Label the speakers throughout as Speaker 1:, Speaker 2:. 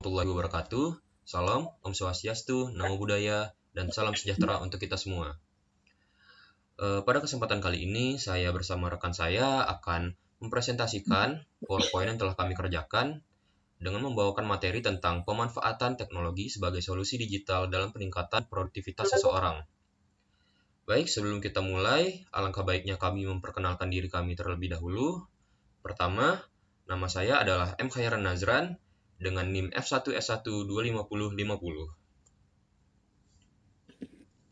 Speaker 1: Warahmatullahi wabarakatuh. Salam, Om Swastiastu, Namo Buddhaya, dan salam sejahtera untuk kita semua. Pada kesempatan kali ini, saya bersama rekan saya akan mempresentasikan PowerPoint yang telah kami kerjakan dengan membawakan materi tentang pemanfaatan teknologi sebagai solusi digital dalam peningkatan produktivitas seseorang. Baik, sebelum kita mulai, alangkah baiknya kami memperkenalkan diri kami terlebih dahulu. Pertama, nama saya adalah M. Khairan Nazran, dengan NIM F1S1 25050.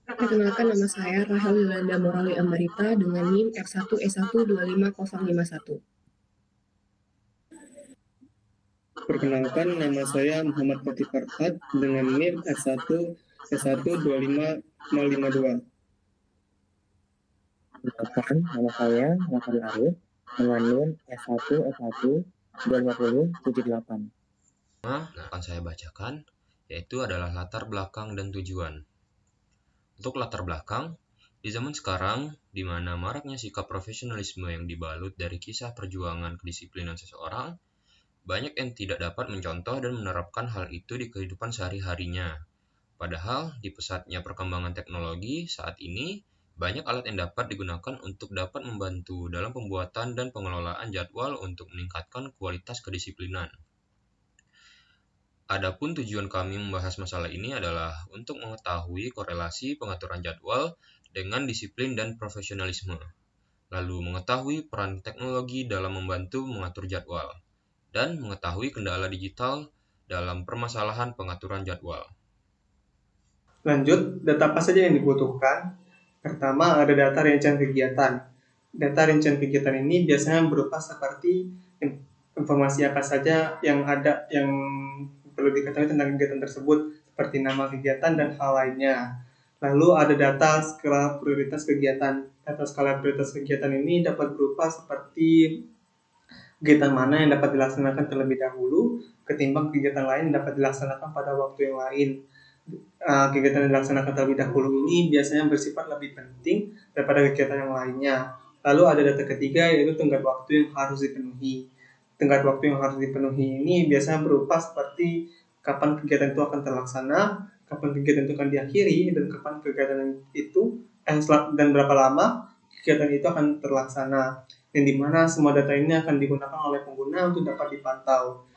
Speaker 2: Perkenalkan, nama saya Rahel Yolanda Morali Ambarita dengan NIM F1S1 25051.
Speaker 3: Perkenalkan, nama saya Muhammad Fatih Farhad dengan NIM F1S1 25052.
Speaker 4: Perkenalkan, nama saya Raffi Arif dengan NIM S1S1 25078.
Speaker 1: Yang akan saya bacakan yaitu adalah latar belakang dan tujuan. Untuk latar belakang, di zaman sekarang, di mana maraknya sikap profesionalisme yang dibalut dari kisah perjuangan kedisiplinan seseorang, banyak yang tidak dapat mencontoh dan menerapkan hal itu di kehidupan sehari-harinya. Padahal, di pesatnya perkembangan teknologi saat ini, banyak alat yang dapat digunakan untuk dapat membantu dalam pembuatan dan pengelolaan jadwal untuk meningkatkan kualitas kedisiplinan. Adapun tujuan kami membahas masalah ini adalah untuk mengetahui korelasi pengaturan jadwal dengan disiplin dan profesionalisme, lalu mengetahui peran teknologi dalam membantu mengatur jadwal, dan mengetahui kendala digital dalam permasalahan pengaturan jadwal.
Speaker 3: Lanjut, data apa saja yang dibutuhkan? Pertama, ada data rincian kegiatan. Data rincian kegiatan ini biasanya berupa seperti informasi apa saja yang perlu diketahui tentang kegiatan tersebut, seperti nama kegiatan dan hal lainnya. Lalu ada data skala prioritas kegiatan. Data skala prioritas kegiatan ini dapat berupa seperti kegiatan mana yang dapat dilaksanakan terlebih dahulu ketimbang kegiatan lain yang dapat dilaksanakan pada waktu yang lain. Kegiatan yang dilaksanakan terlebih dahulu ini biasanya bersifat lebih penting daripada kegiatan yang lainnya. Lalu ada data ketiga, yaitu tenggat waktu yang harus dipenuhi. Tenggat waktu yang harus dipenuhi ini biasanya berupa seperti kapan kegiatan itu akan terlaksana, kapan kegiatan itu akan diakhiri, dan kapan kegiatan itu dan berapa lama kegiatan itu akan terlaksana. Yang dimana semua data ini akan digunakan oleh pengguna untuk dapat dipantau.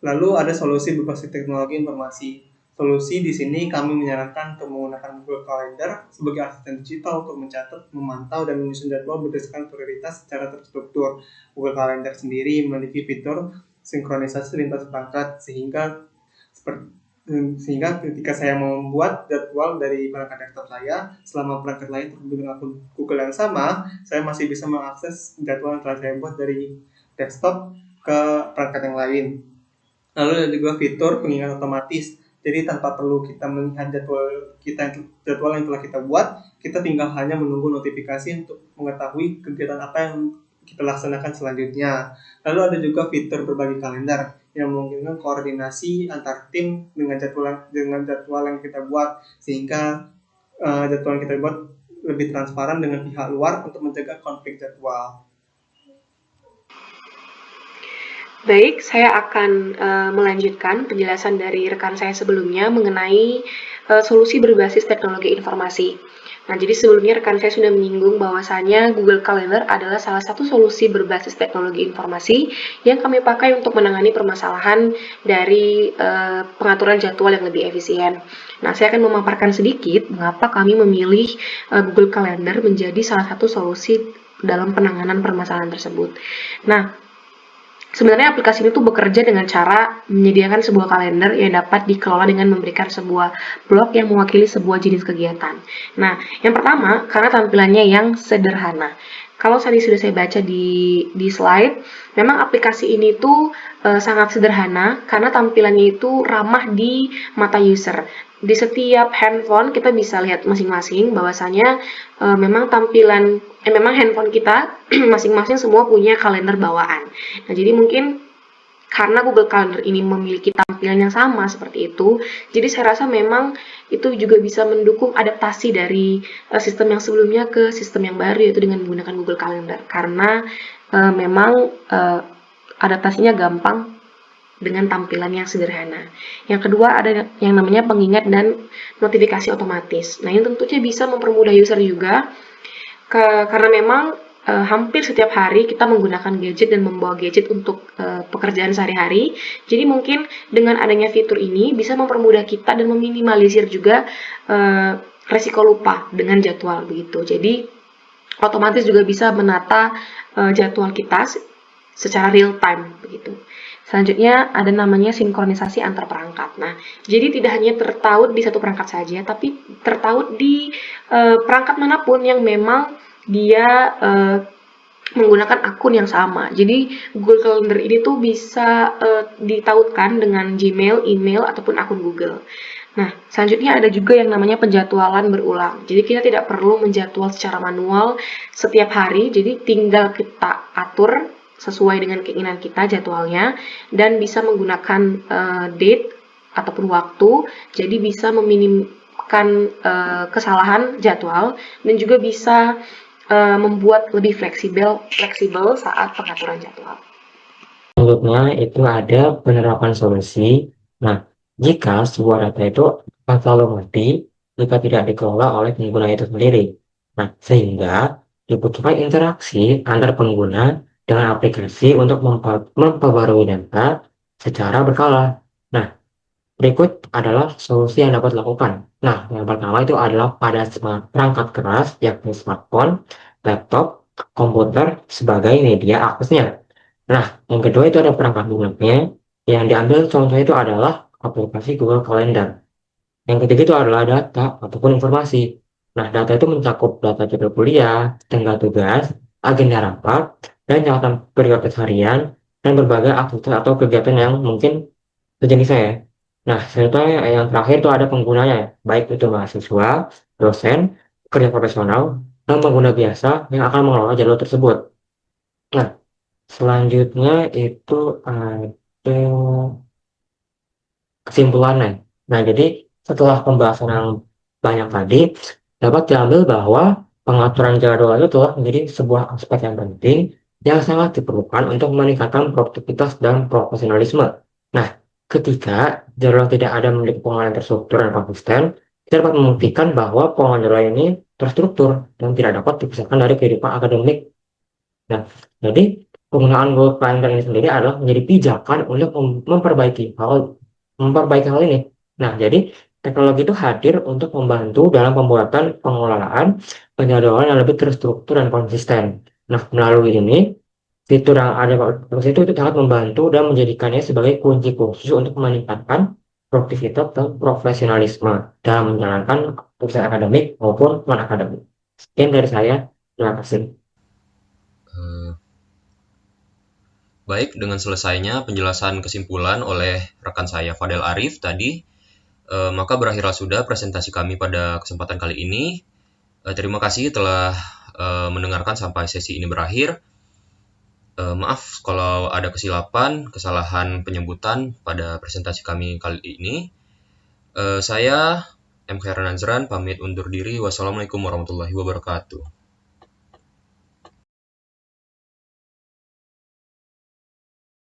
Speaker 3: Lalu ada solusi berbasis teknologi informasi. Solusi di sini kami menyarankan untuk menggunakan Google Calendar sebagai asisten digital untuk mencatat, memantau, dan menyusun jadwal berdasarkan prioritas secara terstruktur. Google Calendar sendiri memiliki fitur sinkronisasi lintas perangkat sehingga ketika saya membuat jadwal dari perangkat desktop saya, selama perangkat lain terhubung dengan akun Google yang sama, saya masih bisa mengakses jadwal yang telah saya buat dari desktop ke perangkat yang lain. Lalu ada juga fitur pengingat otomatis. Jadi tanpa perlu kita melihat jadwal yang telah kita buat, kita tinggal hanya menunggu notifikasi untuk mengetahui kegiatan apa yang kita laksanakan selanjutnya. Lalu ada juga fitur berbagi kalender yang memungkinkan koordinasi antar tim dengan jadwal yang kita buat, sehingga jadwal yang kita buat lebih transparan dengan pihak luar untuk mencegah konflik jadwal.
Speaker 2: Baik, saya akan melanjutkan penjelasan dari rekan saya sebelumnya mengenai solusi berbasis teknologi informasi. Nah, jadi sebelumnya rekan saya sudah menyinggung bahwasanya Google Calendar adalah salah satu solusi berbasis teknologi informasi yang kami pakai untuk menangani permasalahan dari pengaturan jadwal yang lebih efisien. Nah, saya akan memaparkan sedikit mengapa kami memilih Google Calendar menjadi salah satu solusi dalam penanganan permasalahan tersebut. Nah, sebenarnya aplikasi ini tuh bekerja dengan cara menyediakan sebuah kalender yang dapat dikelola dengan memberikan sebuah blok yang mewakili sebuah jenis kegiatan. Nah, yang pertama, karena tampilannya yang sederhana. Kalau tadi sudah saya baca di slide, memang aplikasi ini tuh sangat sederhana karena tampilannya itu ramah di mata user. Di setiap handphone kita bisa lihat masing-masing bahwasanya memang handphone kita masing-masing semua punya kalender bawaan. Nah, jadi mungkin karena Google Calendar ini memiliki tampilan yang sama seperti itu, jadi saya rasa memang itu juga bisa mendukung adaptasi dari sistem yang sebelumnya ke sistem yang baru, yaitu dengan menggunakan Google Calendar. Karena memang adaptasinya gampang dengan tampilan yang sederhana. Yang kedua ada yang namanya pengingat dan notifikasi otomatis. Nah, ini tentunya bisa mempermudah user juga karena memang hampir setiap hari kita menggunakan gadget dan membawa gadget untuk pekerjaan sehari-hari. Jadi mungkin dengan adanya fitur ini bisa mempermudah kita dan meminimalisir juga resiko lupa dengan jadwal begitu. Jadi otomatis juga bisa menata jadwal kita secara real time begitu. Selanjutnya ada namanya sinkronisasi antar perangkat. Nah, jadi tidak hanya tertaut di satu perangkat saja, tapi tertaut di perangkat manapun yang memang dia menggunakan akun yang sama. Jadi Google Calendar ini tuh bisa ditautkan dengan Gmail, email, ataupun akun Google. Nah, selanjutnya ada juga yang namanya penjadwalan berulang. Jadi kita tidak perlu menjadwal secara manual setiap hari, jadi tinggal kita atur sesuai dengan keinginan kita jadwalnya dan bisa menggunakan date ataupun waktu, jadi bisa meminimkan kesalahan jadwal dan juga bisa membuat lebih fleksibel saat pengaturan jadwal.
Speaker 5: Selanjutnya itu ada penerapan solusi. Nah, jika sebuah data itu akan selalu mati jika tidak dikelola oleh pengguna itu sendiri. Nah, sehingga dibutuhkan interaksi antar pengguna dengan aplikasi untuk memperbarui data secara berkala. Nah, berikut adalah solusi yang dapat dilakukan. Nah, yang pertama itu adalah pada perangkat keras, yakni smartphone, laptop, komputer sebagai media aksesnya. Nah, yang kedua itu ada perangkat lunaknya. Yang diambil contohnya itu adalah aplikasi Google Calendar. Yang ketiga itu adalah data ataupun informasi. Nah, data itu mencakup data jadwal kuliah, tenggat tugas, agenda rapat, dan catatan kegiatan harian, dan berbagai aktivitas atau kegiatan yang mungkin sejenisnya ya. Nah, selanjutnya yang terakhir itu ada penggunanya, baik itu mahasiswa, dosen, kerja profesional, dan pengguna biasa yang akan mengelola jadwal tersebut. Nah, selanjutnya itu ada kesimpulannya. Nah, jadi setelah pembahasan yang banyak tadi, dapat diambil bahwa pengaturan jadwal itu telah menjadi sebuah aspek yang penting yang sangat diperlukan untuk meningkatkan produktivitas dan profesionalisme. Nah, ketika jadwal tidak ada memiliki pengolahan terstruktur dan konsisten, kita dapat membuktikan bahwa pengolahan jadwal ini terstruktur dan tidak dapat dipisahkan dari kehidupan akademik. Nah, jadi penggunaan Google Calendar ini sendiri adalah menjadi pijakan untuk memperbaiki hal ini. Nah, jadi teknologi itu hadir untuk membantu dalam pembuatan pengelolaan penjadwalan yang lebih terstruktur dan konsisten. Nah, melalui ini fitur yang ada pada itu sangat membantu dan menjadikannya sebagai kunci khusus untuk meningkatkan produktivitas dan profesionalisme dalam menjalankan tugas akademik maupun non akademik. Sekian dari saya. Terima kasih.
Speaker 1: Baik, dengan selesainya penjelasan kesimpulan oleh rekan saya Fadel Arif tadi, maka berakhirlah sudah presentasi kami pada kesempatan kali ini. Terima kasih telah mendengarkan sampai sesi ini berakhir. Maaf kalau ada kesalahan penyebutan pada presentasi kami kali ini. Saya M. Khairan Nazran pamit undur diri. Wassalamualaikum warahmatullahi wabarakatuh.